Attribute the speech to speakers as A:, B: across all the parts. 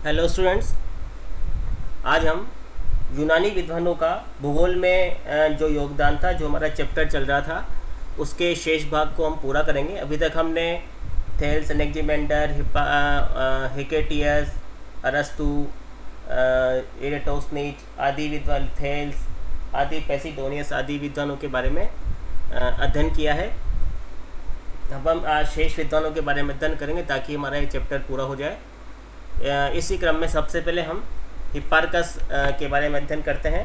A: Hello students. आज हम यूनानी विद्वानों का भूगोल में जो योगदान था, जो हमारा चैप्टर चल रहा था, उसके शेष भाग को हम पूरा करेंगे। अभी तक हमने थेल्स, एनेक्जिमेंडर, हिकेटियस, अरस्तु, एरेटोस्नीज आदि विद्वान, थेल्स आदि, पेसिडोनियस आदि विद्वानों के बारे में अध्ययन किया है। अब हम आज शेष विद्वानों के बारे में अध्ययन करेंगे ताकि हमारा ये चैप्टर पूरा हो जाए। इसी क्रम में सबसे पहले हम हिप्पारकस के बारे में अध्ययन करते हैं।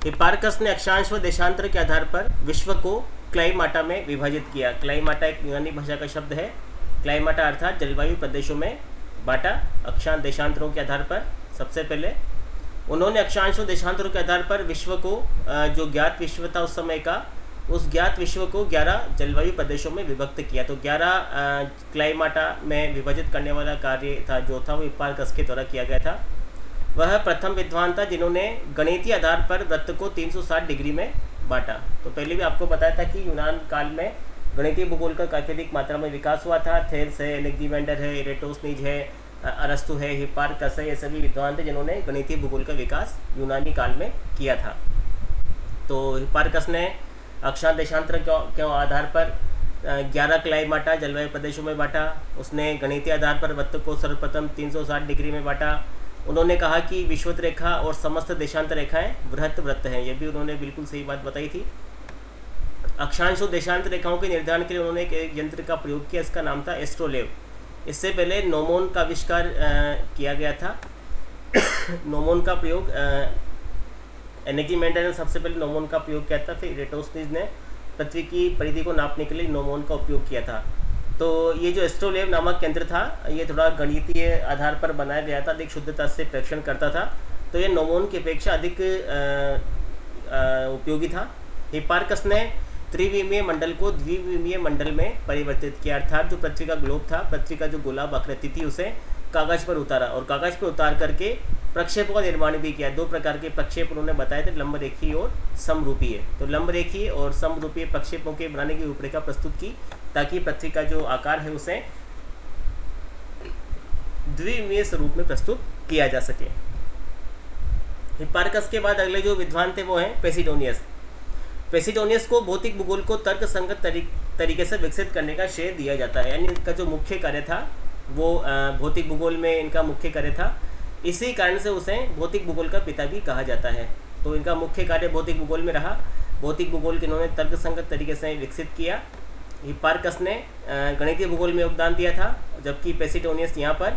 A: हिप्पारकस ने अक्षांश व देशांतर के आधार पर विश्व को क्लाइमाटा में विभाजित किया। क्लाइमाटा एक यूनानी भाषा का शब्द है। क्लाइमाटा अर्थात जलवायु प्रदेशों में बांटा। अक्षांश देशांतरों के आधार पर सबसे पहले उन्होंने अक्षांश व देशांतरों के आधार पर विश्व को जो ज्ञात विश्व था उस समय का, उस ज्ञात विश्व को 11 जलवायु प्रदेशों में विभक्त किया। तो 11 क्लाइमाटा में विभाजित करने वाला कार्य था जो था वो हिप्पारकस के द्वारा किया गया था। वह प्रथम विद्वान था जिन्होंने गणितीय आधार पर वृत्त को 360 डिग्री में बांटा। तो पहले भी आपको बताया था कि यूनान काल में गणितीय भूगोल का काफ़ी अधिक मात्रा में विकास हुआ था। थेल्स है, एनेक्जिमेंडर है, एरेटोस्नीज है, अरस्तु है, हिप्पारकस है, ये सभी विद्वान थे जिन्होंने गणितीय भूगोल का विकास यूनानी काल में किया था। तो हिप्पारकस ने अक्षांश देशांतर के आधार पर 11 क्लाइमाटा जलवायु प्रदेशों में बांटा। उसने गणितीय आधार पर वृत्त को सर्वप्रथम 360 डिग्री में बांटा। उन्होंने कहा कि विषुवत रेखा और समस्त देशांतर रेखाएं वृहत वृत्त हैं। ये भी उन्होंने बिल्कुल सही बात बताई थी। अक्षांश और देशांतर रेखाओं के निर्धारण के लिए उन्होंने एक यंत्र का प्रयोग किया, इसका नाम था एस्ट्रोलेव। इससे पहले नोमोन का आविष्कार किया गया था। नोमोन का प्रयोग एनेक्जिमेंडर ने सबसे पहले नोमोन का प्रयोग किया था। फिर एरेटोस्नीज ने पृथ्वी की परिधि को नापने के लिए नोमोन का उपयोग किया था। तो ये जो एस्ट्रोलेव नामक यंत्र था, ये थोड़ा गणितीय आधार पर बनाया गया था, अधिक शुद्धता से प्रेक्षण करता था। तो ये नोमोन की अपेक्षा अधिक उपयोगी था। हिप्पारकस ने त्रिविमीय मंडल को द्विविमीय मंडल में परिवर्तित किया, अर्थात जो पृथ्वी का ग्लोब था, पृथ्वी का जो गोलाब आकृति थी, उसे कागज पर उतारा और कागज पर उतार करके प्रक्षेपों का निर्माण भी किया। 2 प्रकार के प्रक्षेप उन्होंने बताए थे, लंब रेखीय और समरूपीय। तो लंब रेखीय और समरूपीय प्रक्षेपों के बनाने की रूपरेखा प्रस्तुत की ताकि पृथ्वी का जो आकार है उसे द्विमीय स्वरूप में प्रस्तुत किया जा सके। हिप्पारकस के बाद अगले जो विद्वान थे वो हैं पेसिडोनियस। पेसिडोनियस को भौतिक भूगोल को तर्क संगत तरीके से विकसित करने का श्रेय दिया जाता है। यानी इनका जो मुख्य कार्य था वो भौतिक भूगोल में इनका मुख्य कार्य था। इसी कारण से उसे भौतिक भूगोल का पिता भी कहा जाता है। तो इनका मुख्य कार्य भौतिक भूगोल में रहा। भौतिक भूगोल के इन्होंने तर्कसंगत तरीके से विकसित किया। हिप्पारकस ने गणितीय भूगोल में योगदान दिया था, जबकि पेसिडोनियस यहाँ पर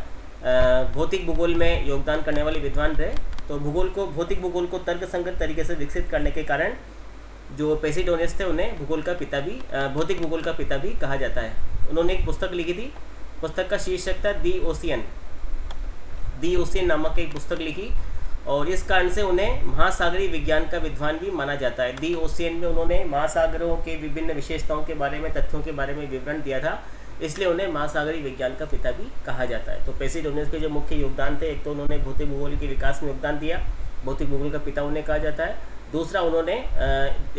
A: भौतिक भूगोल में योगदान करने वाले विद्वान रहे। तो भौतिक भूगोल को तर्कसंगत तरीके से विकसित करने के कारण जो पेसिडोनियस थे उन्हें भौतिक भूगोल का पिता भी कहा जाता है। उन्होंने एक पुस्तक लिखी थी। पुस्तक का शीर्षक था दी ओशियन नामक एक पुस्तक लिखी और इस कारण से उन्हें महासागरीय विज्ञान का विद्वान भी माना जाता है। दी ओशियन में उन्होंने महासागरों के विभिन्न विशेषताओं के बारे में, तथ्यों के बारे में विवरण दिया था, इसलिए उन्हें महासागरीय विज्ञान का पिता भी कहा जाता है। तो पेसिडोनियस के जो मुख्य योगदान थे, एक तो उन्होंने भौतिक भूगोल के विकास में योगदान दिया, भौतिक भूगोल का पिता उन्हें कहा जाता है। दूसरा, उन्होंने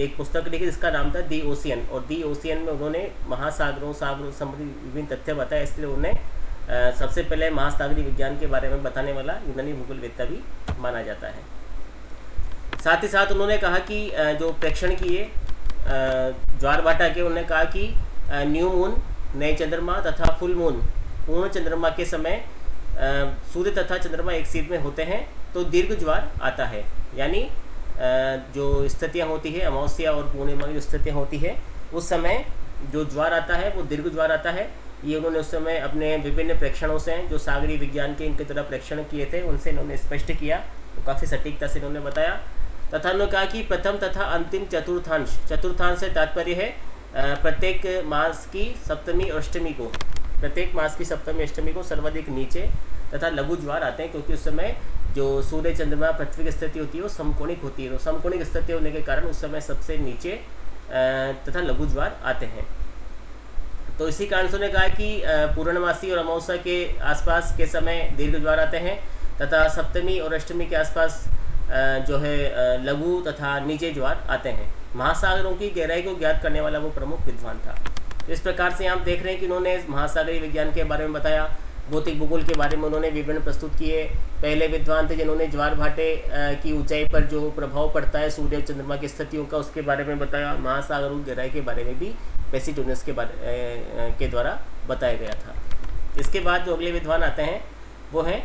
A: एक पुस्तक लिखी जिसका नाम था दी ओशियन, और दी ओशियन में उन्होंने महासागरों, सागरों संबंधी विभिन्न तथ्य बताए, इसलिए उन्हें सबसे पहले महासागरीय विज्ञान के बारे में बताने वाला यूनानी भूगोलवेत्ता भी माना जाता है। साथ ही साथ उन्होंने कहा कि जो प्रेक्षण किए ज्वारभाटा के, उन्होंने कहा कि न्यू मून, नए चंद्रमा तथा फुल मून, पूर्ण चंद्रमा के समय सूर्य तथा चंद्रमा एक सीध में होते हैं तो दीर्घ ज्वार आता है। यानी जो स्थितियाँ होती है, अमावस्या और पूर्णिमा की जो स्थितियाँ होती है, उस समय जो ज्वार आता है वो दीर्घ ज्वार आता है। ये उन्होंने उस समय अपने विभिन्न प्रेक्षणों से, जो सागरीय विज्ञान के इनकी तरह प्रेक्षण किए थे, उनसे इन्होंने स्पष्ट किया। तो काफ़ी सटीकता से इन्होंने बताया। तथा उन्होंने कहा कि प्रथम तथा अंतिम चतुर्थांश से तात्पर्य है प्रत्येक मास की सप्तमी और अष्टमी को, प्रत्येक मास की सप्तमी अष्टमी को सर्वाधिक नीचे तथा लघु ज्वार आते हैं, क्योंकि उस समय जो सूर्य चंद्रमा पृथ्वी की स्थिति होती है वो समकोणिक होती है। तो समकोणिक स्थिति होने के कारण उस समय सबसे नीचे तथा लघु ज्वार आते हैं। तो इसी कारण से उन्होंने कहा कि पूर्णमासी और अमावस्या के आसपास के समय दीर्घ ज्वार आते हैं तथा सप्तमी और अष्टमी के आसपास जो है लघु तथा नीचे ज्वार आते हैं। महासागरों की गहराई को ज्ञात करने वाला वो प्रमुख विद्वान था। इस प्रकार से हम देख रहे हैं कि इन्होंने महासागरीय विज्ञान के बारे में बताया, भौतिक भूगोल के बारे में उन्होंने विवरण प्रस्तुत किए। पहले विद्वान थे जिन्होंने ज्वार भाटे की ऊंचाई पर जो प्रभाव पड़ता है सूर्य और चंद्रमा की स्थितियों का, उसके बारे में बताया। महासागरों की गहराई के बारे में भी पेसिडोनियस के द्वारा बताया गया था। इसके बाद जो अगले विद्वान आते हैं वो हैं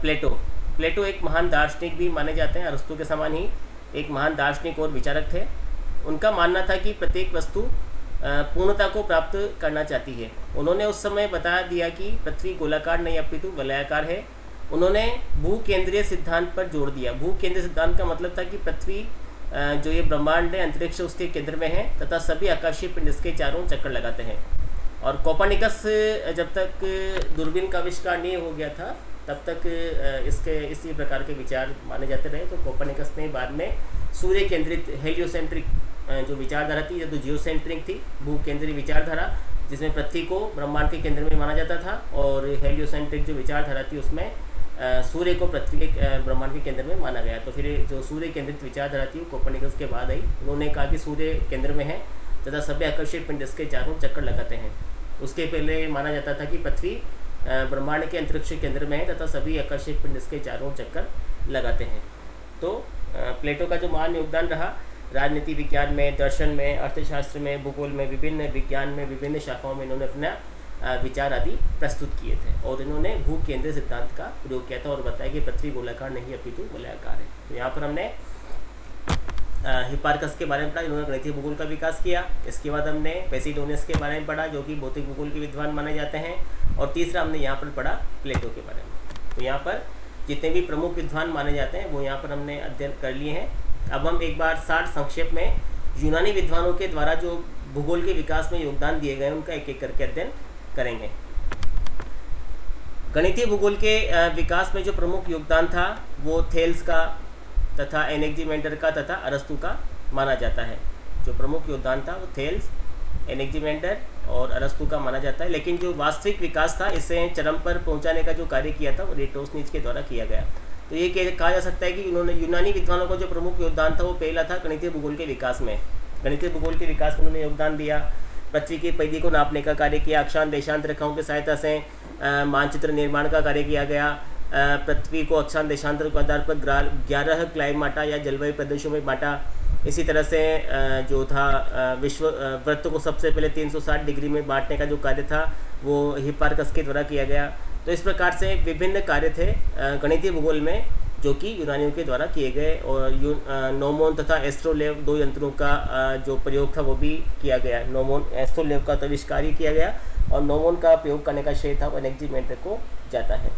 A: प्लेटो। प्लेटो एक महान दार्शनिक भी माने जाते हैं, अरस्तु के समान ही एक महान दार्शनिक और विचारक थे। उनका मानना था कि प्रत्येक वस्तु पूर्णता को प्राप्त करना चाहती है। उन्होंने उस समय बता दिया कि पृथ्वी गोलाकार नहीं अपितु वलयाकार है। उन्होंने भूकेंद्रीय सिद्धांत पर जोर दिया। भूकेंद्रीय सिद्धांत का मतलब था कि पृथ्वी जो ये ब्रह्मांड है, अंतरिक्ष उसके केंद्र में है तथा सभी आकाशीय पिंड इसके चारों चक्कर लगाते हैं। और कोपर्निकस जब तक दूरबीन का आविष्कार नहीं हो गया था तब तक इसी प्रकार के विचार माने जाते रहे। तो कोपर्निकस ने बाद में सूर्य केंद्रित हेलियोसेंट्रिक जो विचारधारा थी, या तो जियोसेंट्रिक थी, भू केंद्रीय विचारधारा, जिसमें पृथ्वी को ब्रह्मांड के केंद्र में माना जाता था, और हेलियोसेंट्रिक जो विचारधारा थी उसमें सूर्य को पृथ्वी के ब्रह्मांड के केंद्र में माना गया। तो फिर जो सूर्य केंद्रित विचारधारा थी वो कोपर्निकस के बाद आई। उन्होंने कहा कि सूर्य केंद्र में है तथा सभी आकर्षक पिंड इसके चारों चक्कर लगाते हैं। उसके पहले माना जाता था कि पृथ्वी ब्रह्मांड के अंतरिक्ष केंद्र में है तथा सभी आकर्षक पिंड इसके चारों चक्कर लगाते हैं। तो प्लेटो का जो महान योगदान रहा राजनीति विज्ञान में, दर्शन में, अर्थशास्त्र में, भूगोल में, विभिन्न विज्ञान में, विभिन्न शाखाओं में इन्होंने अपना विचार आदि प्रस्तुत किए थे। और इन्होंने भू केंद्रीय सिद्धांत का प्रयोग किया था और बताया कि पृथ्वी गोलाकार नहीं अपितु वलयाकार है। तो यहाँ पर हमने हिप्पारकस के बारे में पढ़ा, इन्होंने गणितीय भूगोल का विकास किया। इसके बाद हमने पेसिडोनियस के बारे में पढ़ा जो कि भौतिक भूगोल के विद्वान माने जाते हैं। और तीसरा हमने यहाँ पर पढ़ा प्लेटो के बारे में। तो यहाँ पर जितने भी प्रमुख विद्वान माने जाते हैं वो यहाँ पर हमने अध्ययन कर लिए हैं। अब हम एक बार सार संक्षेप में यूनानी विद्वानों के द्वारा जो भूगोल के विकास में योगदान दिए गए उनका एक एक करके अध्ययन करेंगे। गणितीय भूगोल के विकास में जो प्रमुख योगदान था वो थेल्स का तथा एनेक्जिमेंडर का तथा अरस्तु का माना जाता है। जो प्रमुख योगदान था वो थेल्स, एनेक्जिमेंडर और अरस्तु का माना जाता है। लेकिन जो वास्तविक विकास था, इसे चरम पर पहुंचाने का जो कार्य किया था वो एरिस्टोथेनीज के द्वारा किया गया। तो ये कहा जा सकता है कि उन्होंने यूनानी विद्वानों का जो प्रमुख योगदान था वो पहला था गणितीय भूगोल के विकास में। गणितीय भूगोल के विकास में उन्होंने योगदान दिया। पृथ्वी की परिधि को नापने का कार्य किया। अक्षांश देशांत रेखाओं की सहायता से मानचित्र निर्माण का कार्य किया गया। पृथ्वी को अक्षांश देशांतर के आधार पर 11 क्लाइमाटा या जलवायु प्रदेशों में बांटा। इसी तरह से जो था विश्व वृत्त को सबसे पहले 360 डिग्री में बांटने का जो कार्य था वो हिप्पारकस के द्वारा किया गया। तो इस प्रकार से विभिन्न कार्य थे गणितीय भूगोल में जो कि यूनानियों के द्वारा किए गए। और नोमोन तथा एस्ट्रोलेव दो यंत्रों का जो प्रयोग था वो भी किया गया। नोमोन एस्ट्रोलेव का तो आविष्कार ही किया गया और नोमोन का प्रयोग करने का श्रेय था वो एनेक्जिमेंडर को जाता है।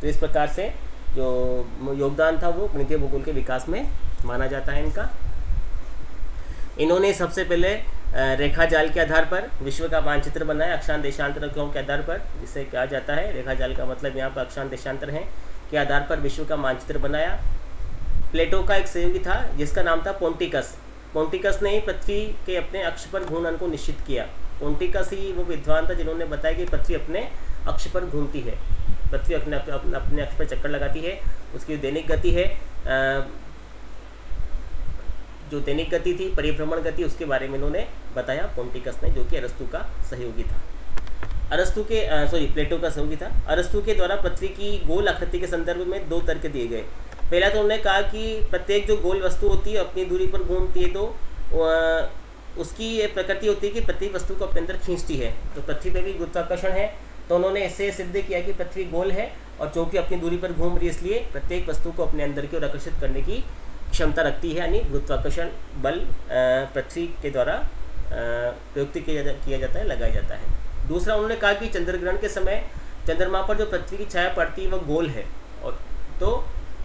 A: तो इस प्रकार से जो योगदान था वो गणितीय भूगोल के विकास में माना जाता है इनका। इन्होंने सबसे पहले रेखा जाल के आधार पर विश्व का मानचित्र बनाया, अक्षांश देशांतर रेखाओं के आधार पर, जिसे कहा जाता है रेखा जाल का मतलब यहाँ पर अक्षांश देशांतर है, के आधार पर विश्व का मानचित्र बनाया। प्लेटो का एक सहयोगी था जिसका नाम था पोंटिकस। पोंटिकस ने ही पृथ्वी के अपने अक्ष पर घूर्णन को निश्चित किया। पोंटिकस ही वो विद्वान था जिन्होंने बताया कि पृथ्वी अपने अक्ष पर घूमती है, पृथ्वी अपने अक्ष पर चक्कर लगाती है। उसकी दैनिक गति है, जो दैनिक गति थी, परिभ्रमण गति, उसके बारे में इन्होंने बताया पोंटिकस ने, जो कि अरस्तु का सहयोगी था। प्लेटो का सहयोगी था। अरस्तु के द्वारा पृथ्वी की गोल आकृति के संदर्भ में दो तर्क दिए गए। पहला तो उन्होंने कहा कि प्रत्येक जो गोल वस्तु होती है अपनी दूरी पर घूमती है, तो उसकी ये प्रकृति होती है कि प्रत्येक वस्तु को अपने अंदर खींचती है। तो पृथ्वी पर भी गुरुत्वाकर्षण है, तो उन्होंने इससे सिद्ध किया कि पृथ्वी गोल है और चूंकि अपनी दूरी पर घूम रही है इसलिए प्रत्येक वस्तु को अपने अंदर की ओर आकर्षित करने की क्षमता रखती है, यानी गुरुत्वाकर्षण बल पृथ्वी के द्वारा प्रयुक्त किया जाता है, लगाया जाता है। दूसरा उन्होंने कहा कि चंद्रग्रहण के समय चंद्रमा पर जो पृथ्वी की छाया पड़ती है वह गोल है, और तो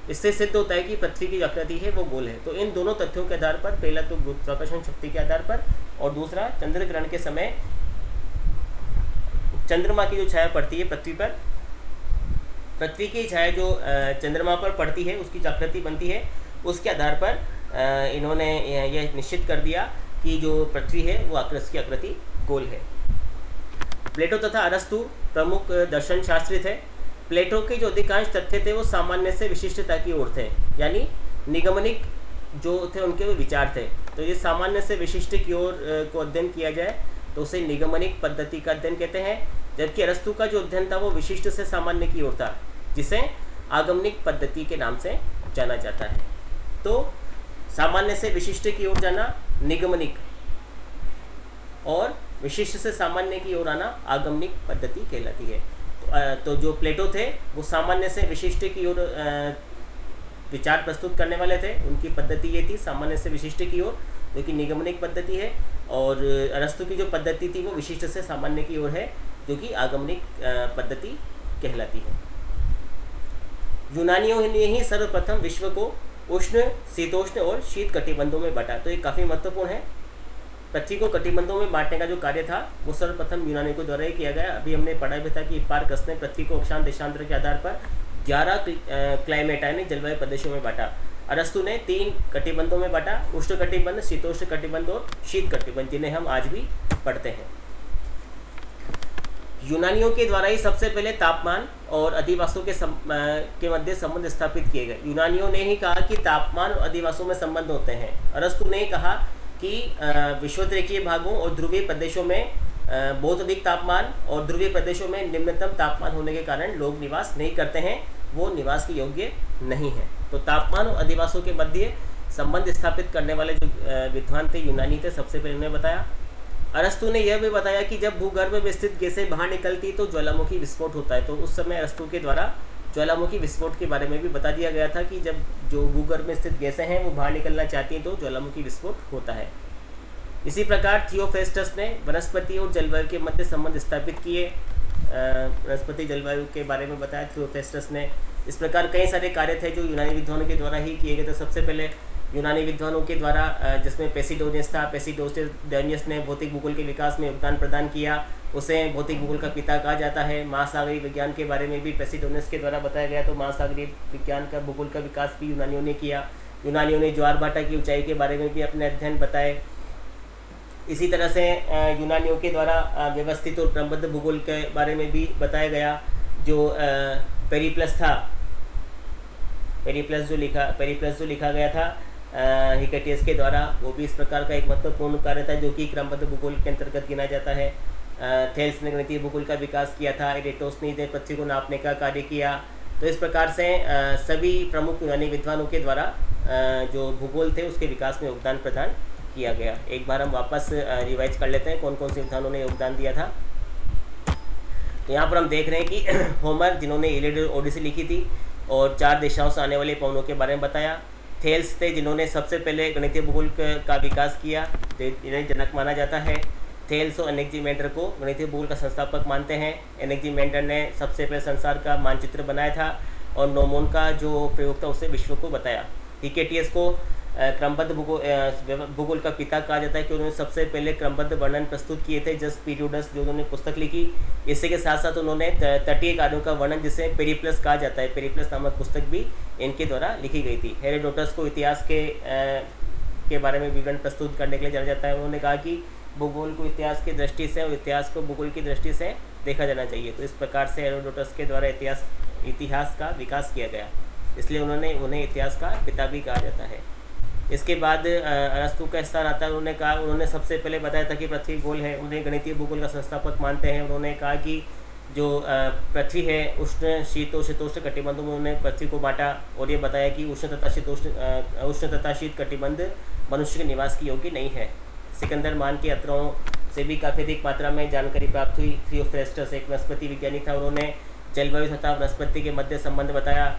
A: इससे सिद्ध होता है कि पृथ्वी की आकृति है वो गोल है। तो इन दोनों तथ्यों के आधार पर, पहला तो गुरुत्वाकर्षण शक्ति के आधार पर और दूसरा चंद्रग्रहण के समय चंद्रमा की जो छाया पड़ती है पृथ्वी पर, पृथ्वी की छाया जो चंद्रमा पर पड़ती है उसकी जो आकृति बनती है, उसके आधार पर इन्होंने यह निश्चित कर दिया कि जो पृथ्वी है वो आकृति की आकृति गोल है। प्लेटो तथा अरस्तु प्रमुख दर्शन शास्त्री थे। प्लेटो के जो अधिकांश तथ्य थे वो सामान्य से विशिष्टता की ओर थे, यानी निगमनिक जो थे उनके वो विचार थे। तो ये सामान्य से विशिष्ट की ओर को अध्ययन किया जाए तो उसे निगमनिक पद्धति का अध्ययन कहते हैं, जबकि अरस्तु का जो अध्ययन था वो विशिष्ट से सामान्य की ओर था, जिसे आगमनिक पद्धति के नाम से जाना जाता है। तो सामान्य से विशिष्ट की ओर जाना निगमनिक, और विशिष्ट से सामान्य की ओर आना आगमनिक पद्धति कहलाती है। तो जो प्लेटो थे वो सामान्य से विशिष्ट की ओर विचार प्रस्तुत करने वाले थे, उनकी पद्धति ये थी सामान्य से विशिष्ट की ओर, जो कि निगमनिक पद्धति है। और अरस्तु की जो पद्धति थी वो विशिष्ट से सामान्य की ओर है, जो कि आगमनिक पद्धति कहलाती है। यूनानियों ने ही सर्वप्रथम विश्व को उष्ण, शीतोष्ण और शीत कटिबंधों में बांटा। तो ये काफ़ी महत्वपूर्ण है। पृथ्वी को कटिबंधों में बांटने का जो कार्य था वो सर्वप्रथम यूनानियों के द्वारा ही किया गया। अभी हमने पढ़ा भी था कि हिप्पारकस ने पृथ्वी को अक्षांश देशांतर के आधार पर 11 क्लाइमेट यानी जलवायु प्रदेशों में बांटा। अरस्तु ने 3 कटिबंधों में बांटा, उष्ण कटिबंध, शीतोष्ण कटिबंध और शीत कटिबंध, जिन्हें हम आज भी पढ़ते हैं। यूनानियों के द्वारा ही सबसे पहले तापमान और अधिवासों के मध्य संबंध स्थापित किए गए। यूनानियों ने ही कहा कि तापमान और अधिवासों में संबंध होते हैं। अरस्तु ने कहा कि विषुवतरेखीय भागों और ध्रुवीय प्रदेशों में बहुत अधिक तापमान और ध्रुवीय प्रदेशों में निम्नतम तापमान होने के कारण लोग निवास नहीं करते हैं, वो निवास के योग्य नहीं है। तो तापमान और अधिवासों के मध्य संबंध स्थापित करने वाले जो विद्वान थे, यूनानी थे, सबसे पहले उन्होंने बताया। अरस्तु ने यह भी बताया कि जब भूगर्भ में स्थित गैसें बाहर निकलती तो ज्वालामुखी विस्फोट होता है। तो उस समय अरस्तु के द्वारा ज्वालामुखी विस्फोट के बारे में भी बता दिया गया था कि जब जो भूगर्भ में स्थित गैसें हैं वो बाहर निकलना चाहती हैं तो ज्वालामुखी विस्फोट होता है। इसी प्रकार थियोफेस्टस ने वनस्पति और जलवायु के मध्य संबंध स्थापित किए। वनस्पति जलवायु के बारे में बताया थियोफेस्टस ने। इस प्रकार कई सारे कार्य थे जो यूनानी विद्वानों के द्वारा ही किए गए थे। सबसे पहले यूनानी विद्वानों के द्वारा जिसमें पेसिडोनियस था, पेसिडोनियस ने भौतिक भूगोल के विकास में योगदान प्रदान किया। उसे भौतिक भूगोल का पिता कहा जाता है। महासागरीय विज्ञान के बारे में भी पेसिडोनियस के द्वारा बताया गया। तो महासागरीय विज्ञान का भूगोल का विकास भी यूनानियों ने किया। यूनानियों ने ज्वार भाटा की ऊंचाई के बारे में भी अपने अध्ययन बताए। इसी तरह से यूनानियों के द्वारा व्यवस्थित और क्रमबद्ध भूगोल के बारे में भी बताया गया। जो पेरिप्लस था, पेरिप्लस जो लिखा गया था हिकेटियस के द्वारा, वो भी इस प्रकार का एक महत्वपूर्ण कार्य था जो कि क्रमबद्ध भूगोल के अंतर्गत गिना जाता है। थेल्स ने गणितीय भूगोल का विकास किया था। इरेटोस्थनीज ने पृथ्वी को नापने का कार्य किया। तो इस प्रकार से सभी प्रमुख यूनानी विद्वानों के द्वारा जो भूगोल थे उसके विकास में योगदान प्रदान किया गया। एक बार हम वापस रिवाइज कर लेते हैं कौन कौन से विद्वानों ने योगदान दिया था। तो यहाँ पर हम देख रहे हैं कि होमर, जिन्होंने इलियड और ओडिसी लिखी थी और 4 दिशाओं से आने वाले पवनों के बारे में बताया। थेल्स थे जिन्होंने सबसे पहले गणितीय भूगोल का विकास किया, इन्हें जनक माना जाता है। थेल्स और एनेक्सीमेंडर को गणितीय भूगोल का संस्थापक मानते हैं। एनेक्सीमेंडर ने सबसे पहले संसार का मानचित्र बनाया था और नोमोन का जो प्रयोग था उससे विश्व को बताया। हिकेटियस को क्रमबद्ध भूगोल का पिता कहा जाता है कि उन्होंने सबसे पहले क्रमबद्ध वर्णन प्रस्तुत किए थे। जस्ट पीरियड्स जो उन्होंने पुस्तक लिखी, इसके साथ साथ उन्होंने तटीय कार्यों का वर्णन, जिसे पेरिप्लस कहा जाता है, पेरिप्लस नामक पुस्तक भी इनके द्वारा लिखी गई थी। हेरोडोटस को इतिहास के बारे में विवरण प्रस्तुत करने के लिए जाना जाता है। उन्होंने कहा कि भूगोल को इतिहास की दृष्टि से और इतिहास को भूगोल की दृष्टि से देखा जाना चाहिए। तो इस प्रकार से हेरोडोटस के द्वारा इतिहास का विकास किया गया, इसलिए उन्हें इतिहास का पिता भी कहा जाता है। इसके बाद अरस्तु का स्थान आता है। उन्होंने सबसे पहले बताया था कि पृथ्वी गोल है। उन्हें गणितीय भूगोल का संस्थापक मानते हैं। उन्होंने कहा कि जो पृथ्वी है उष्ण, शीतोष्ण कटिबंधों में उन्होंने पृथ्वी को बांटा और ये बताया कि उष्ण तथा शीत कटिबंध मनुष्य के निवास के योग्य नहीं है। सिकंदर मान के अतरों से भी काफ़ी अधिक मात्रा में जानकारी प्राप्त हुई। थियोफ्रेस्टस एक वनस्पति विज्ञानी था, उन्होंने जलवायु तथा वनस्पति के मध्य संबंध बताया।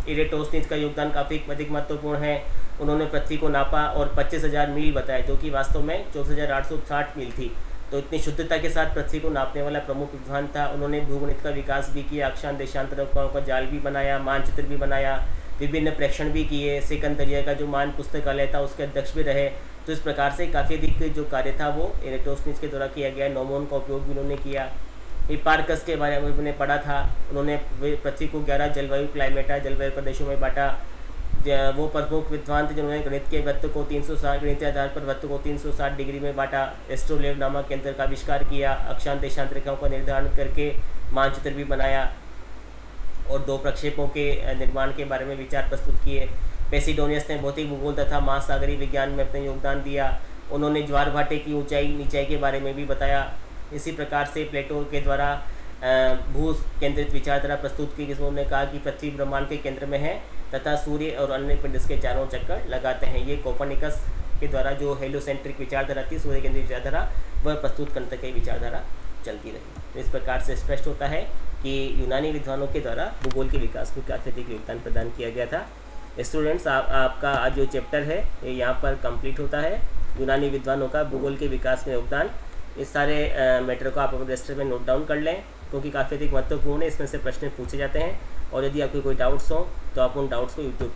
A: इरेटोस्थनीज का योगदान काफ़ी अधिक महत्वपूर्ण है। उन्होंने पृथ्वी को नापा और 25,000 मील बताया, जो कि वास्तव में 24,860 मील थी। तो इतनी शुद्धता के साथ पृथ्वी को नापने वाला प्रमुख विद्वान था। उन्होंने भूगणित का विकास भी किया, अक्षांश देशांतरों का जाल भी बनाया, मानचित्र भी बनाया, विभिन्न प्रेक्षण भी किए। सिकंदरिया का जो मान पुस्तकालय था उसके अध्यक्ष भी रहे। तो इस प्रकार से काफ़ी अधिक जो कार्य था वो इरेटोस्थनीज के द्वारा किया गया। नोमोन का उपयोग भी उन्होंने किया। हिप्पारकस के बारे में उन्होंने पढ़ा था। उन्होंने पृथ्वी को 11 जलवायु प्रदेशों में बांटा। वो प्रमुख विद्वान थे जिन्होंने गणित के वृत्त को 360 गणितीय आधार पर वृत्त को 360 डिग्री में बांटा। एस्ट्रोलेव नामक यंत्र का आविष्कार किया। अक्षांश देशांतर रेखाओं का निर्धारण करके मानचित्र भी बनाया और 2 प्रक्षेपों के निर्माण के बारे में विचार प्रस्तुत किए। पेसिडोनियस ने भौतिक भूगोल तथा महासागरीय विज्ञान में अपने योगदान दिया। उन्होंने ज्वार भाटे की ऊंचाई नीचाई के बारे में भी बताया। इसी प्रकार से प्लेटो के द्वारा भू केंद्रित विचारधारा प्रस्तुत की, जिसमें उन्होंने कहा कि पृथ्वी ब्रह्मांड के केंद्र में है तथा सूर्य और अन्य पिंड इसके चारों चक्कर लगाते हैं। ये कोपर्निकस के द्वारा जो हेलोसेंट्रिक विचारधारा थी, सूर्य केंद्रित विचारधारा, वह प्रस्तुत करने तक ये विचारधारा चलती रही। तो इस प्रकार से स्पष्ट होता है कि यूनानी विद्वानों के द्वारा भूगोल के विकास में काफ़ी अधिक योगदान प्रदान किया गया था। स्टूडेंट्स, आपका आज जो चैप्टर है ये यहाँ पर कंप्लीट होता है, यूनानी विद्वानों का भूगोल के विकास में योगदान। इस सारे मैटर को आप अपने रजिस्टर में नोट डाउन कर लें, क्योंकि काफ़ी अधिक महत्वपूर्ण है, इसमें से प्रश्न पूछे जाते हैं। और यदि आपके कोई डाउट्स हो तो आप उन डाउट्स को यूट्यूब